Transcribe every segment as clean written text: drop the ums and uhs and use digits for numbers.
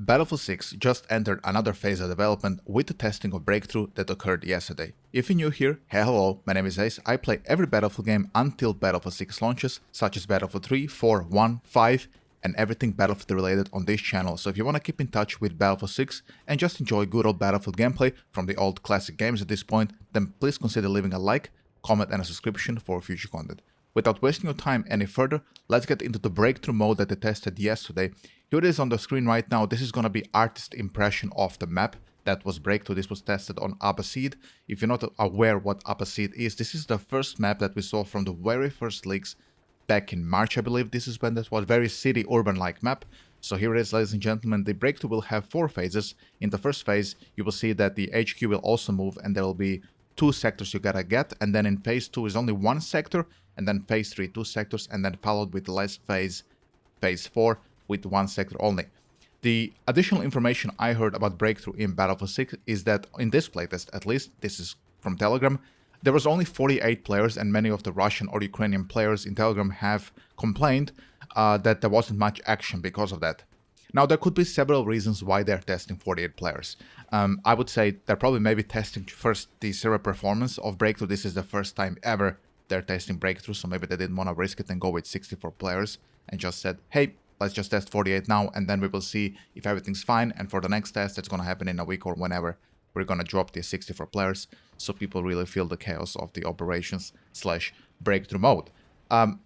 Battlefield 6 just entered another phase of development with the testing of Breakthrough that occurred yesterday. If you're new here, hey hello, my name is Ace. I play every Battlefield game until Battlefield 6 launches, such as Battlefield 3, 4, 1, 5, and everything Battlefield related on this channel. So if you want to keep in touch with Battlefield 6 and just enjoy good old Battlefield gameplay from the old classic games at this point, then please consider leaving a like, comment and a subscription for future content. Without wasting your time any further, let's get into the Breakthrough mode that they tested yesterday. Here it is on the screen right now. This is going to be artist impression of the map. That was Breakthrough. This was tested on Abbasid. If you're not aware what Abbasid is, this is the first map that we saw from the very first leaks back in March, I believe. This is when that was very city urban-like map. So here it is, ladies and gentlemen. The Breakthrough will have 4 phases. In the first phase, you will see that the HQ will also move and there will be 2 sectors you gotta get. And then in phase 2 is only 1 sector. And then phase 3, 2 sectors. And then followed with the last phase, phase 4, with 1 sector only. The additional information I heard about Breakthrough in Battlefield 6 is that in this playtest, at least, this is from Telegram, there was only 48 players, and many of the Russian or Ukrainian players in Telegram have complained that there wasn't much action because of that. Now, there could be several reasons why they're testing 48 players. I would say they're probably maybe testing first the server performance of Breakthrough. This is the first time ever they're testing Breakthrough, so maybe they didn't want to risk it and go with 64 players and just said, hey, let's just test 48 now, and then we will see if everything's fine. And for the next test, it's going to happen in a week or whenever, we're going to drop the 64 players so people really feel the chaos of the operations / Breakthrough mode.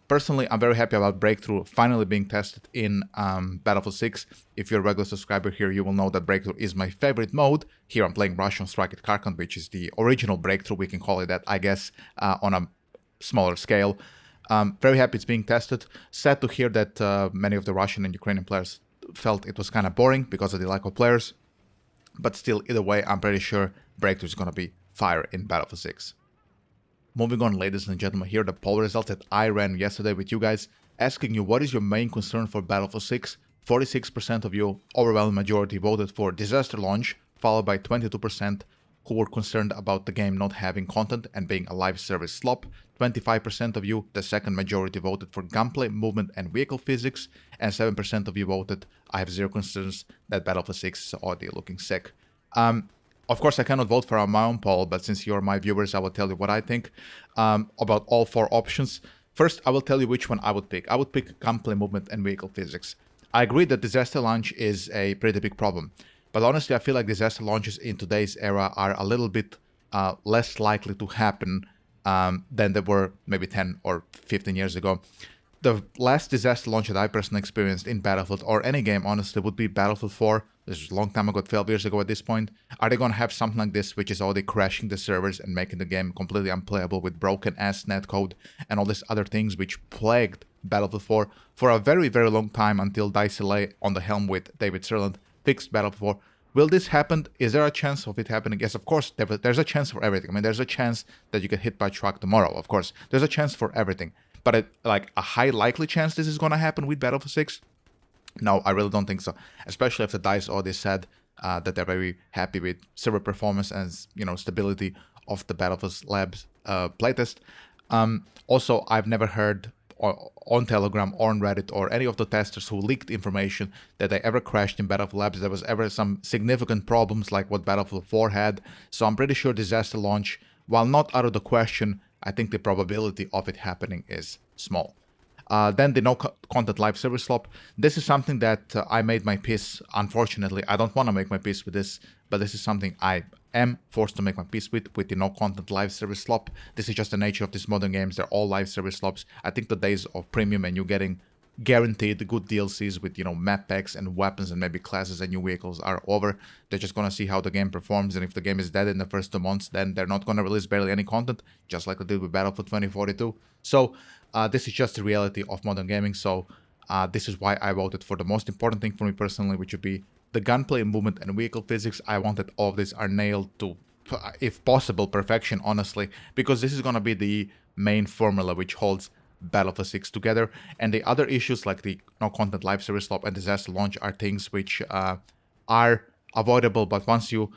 Personally, I'm very happy about Breakthrough finally being tested in Battlefield 6. If you're a regular subscriber here, you will know that Breakthrough is my favorite mode. Here I'm playing Russian Strike at Kharkov, which is the original Breakthrough, we can call it that, I guess, on a smaller scale. Very happy it's being tested. Sad to hear that many of the Russian and Ukrainian players felt it was kind of boring because of the lack of players. But still, either way, I'm pretty sure Breakthrough is going to be fire in Battlefield 6. Moving on, ladies and gentlemen, here are the poll results that I ran yesterday with you guys, asking you what is your main concern for Battlefield 6. 46% of you, overwhelming majority, voted for disaster launch, followed by 22% who were concerned about the game not having content and being a live service slop. 25% of you, the second majority, voted for gunplay, movement and vehicle physics, and 7% of you voted, I have zero concerns that Battlefield 6 is already looking sick. Of course, I cannot vote for my own poll, but since you're my viewers, I will tell you what I think about all 4 options. First, I will tell you which one I would pick. I would pick gunplay, movement and vehicle physics. I agree that disaster launch is a pretty big problem. But honestly, I feel like disaster launches in today's era are a little bit less likely to happen than they were maybe 10 or 15 years ago. The last disaster launch that I personally experienced in Battlefield or any game, honestly, would be Battlefield 4. This was a long time ago, 12 years ago at this point. Are they going to have something like this, which is already crashing the servers and making the game completely unplayable with broken-ass netcode and all these other things which plagued Battlefield 4 for a very, very long time until Dicey on the helm with David Sirland fixed Battlefield 4. Will this happen? Is there a chance of it happening? Yes, of course, there's a chance for everything. I mean, there's a chance that you get hit by a truck tomorrow, of course. There's a chance for everything. But like a high likely chance this is going to happen with Battlefield 6? No, I really don't think so. Especially after DICE already said that they're very happy with server performance and, you know, stability of the BFLabs playtest. Also, I've never heard on Telegram or on Reddit or any of the testers who leaked information that they ever crashed in BFLabs. There was ever some significant problems like what Battlefield 4 had. So I'm pretty sure disaster launch, while not out of the question, I think the probability of it happening is small. Then the no content live service slop. This is something that I made my peace. Unfortunately, I don't want to make my peace with this, but this is something I am forced to make my peace with the no content live service slop. This is just the nature of these modern games. They're all live service slops. I think the days of premium and you getting guaranteed good DLCs with, you know, map packs and weapons and maybe classes and new vehicles are over. They're just going to see how the game performs, and if the game is dead in the first 2 months, then they're not going to release barely any content, just like they did with Battlefield 2042. So this is just the reality of modern gaming. So this is why I voted for the most important thing for me personally, which would be the gunplay, movement and vehicle physics. I want that all of these are nailed to, if possible, perfection, honestly, because this is going to be the main formula which holds Battlefield 6 together. And the other issues like the no content live service slop and disaster launch are things which are avoidable, but once you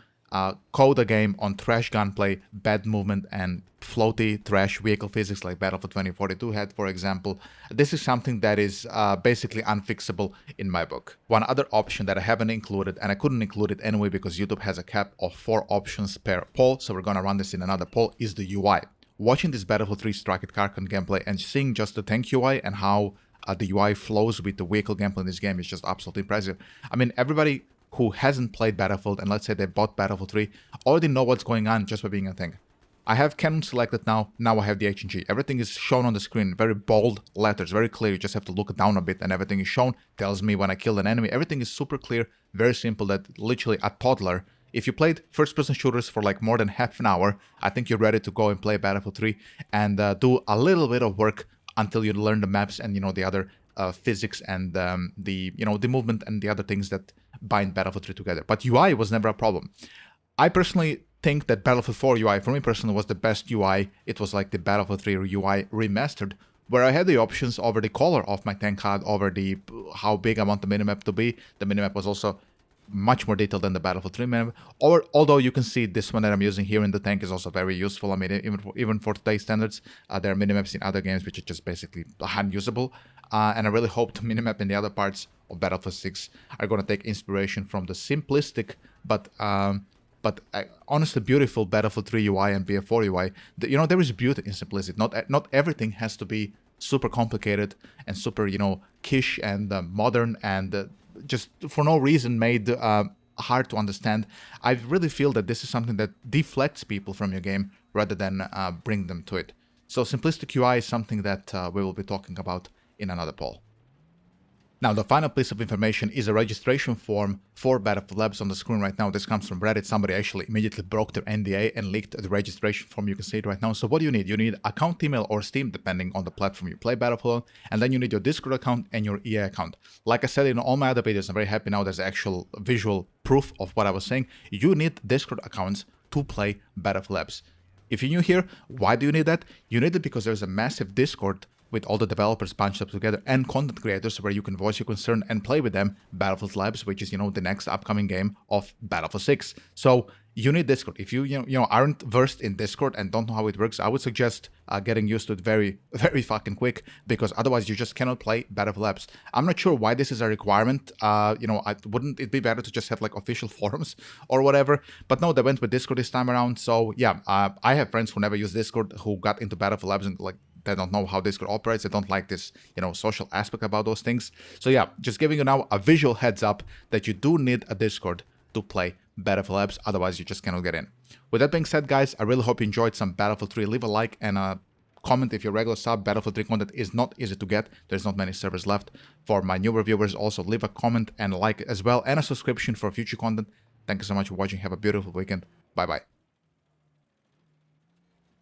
code a game on trash gunplay, bad movement, and floaty trash vehicle physics like Battlefield 2042 had, for example, this is something that is basically unfixable in my book. One other option that I haven't included, and I couldn't include it anyway because YouTube has a cap of 4 options per poll, so we're gonna run this in another poll, is the UI. Watching this Battlefield 3 Strike at Kharkon gameplay and seeing just the tank UI and how the UI flows with the vehicle gameplay in this game is just absolutely impressive. I mean, everybody who hasn't played Battlefield and let's say they bought Battlefield 3 already know what's going on just by being a tank. I have cannon selected now I have the HNG. Everything is shown on the screen, very bold letters, very clear. You just have to look down a bit and everything is shown, tells me when I killed an enemy. Everything is super clear, very simple, that literally a toddler, if you played first-person shooters for like more than half an hour, I think you're ready to go and play Battlefield 3 and do a little bit of work until you learn the maps and, you know, the other physics and the movement and the other things that bind Battlefield 3 together. But UI was never a problem. I personally think that Battlefield 4 UI, for me personally, was the best UI. It was like the Battlefield 3 UI remastered, where I had the options over the color of my tank HUD, over the how big I want the minimap to be. The minimap was also much more detailed than the Battlefield 3 minimap. Although you can see this one that I'm using here in the tank is also very useful. I mean, even for today's standards, there are minimaps in other games which are just basically unusable. And I really hope the minimap in the other parts of Battlefield 6 are going to take inspiration from the simplistic but honestly beautiful Battlefield 3 UI and BF4 UI. You know, there is beauty in simplicity. Not everything has to be super complicated and super, you know, quiche and modern and just for no reason made hard to understand. I really feel that this is something that deflects people from your game rather than bring them to it. So simplistic UI is something that we will be talking about in another poll. Now, the final piece of information is a registration form for BFLabs on the screen right now. This comes from Reddit. Somebody actually immediately broke their NDA and leaked the registration form. You can see it right now. So what do you need? You need account email or Steam, depending on the platform you play Battlefield on. And then you need your Discord account and your EA account. Like I said in all my other videos, I'm very happy now there's actual visual proof of what I was saying. You need Discord accounts to play BFLabs. If you're new here, why do you need that? You need it because there's a massive Discord with all the developers bunched up together and content creators where you can voice your concern and play with them Battlefield Labs, which is, you know, the next upcoming game of Battlefield 6. So you need Discord. If you aren't versed in Discord and don't know how it works, I would suggest getting used to it very, very fucking quick, because otherwise you just cannot play Battlefield Labs. I'm not sure why this is a requirement. Wouldn't it be better to just have like official forums or whatever? But no, they went with Discord this time around. So yeah, I have friends who never use Discord who got into Battlefield Labs and like they don't know how Discord operates. They don't like this, social aspect about those things. So yeah, just giving you now a visual heads up that you do need a Discord to play Battlefield Labs. Otherwise, you just cannot get in. With that being said, guys, I really hope you enjoyed some Battlefield 3. Leave a like and a comment if you're a regular sub. Battlefield 3 content is not easy to get. There's not many servers left. For my newer viewers, also leave a comment and a like as well, and a subscription for future content. Thank you so much for watching. Have a beautiful weekend. Bye-bye.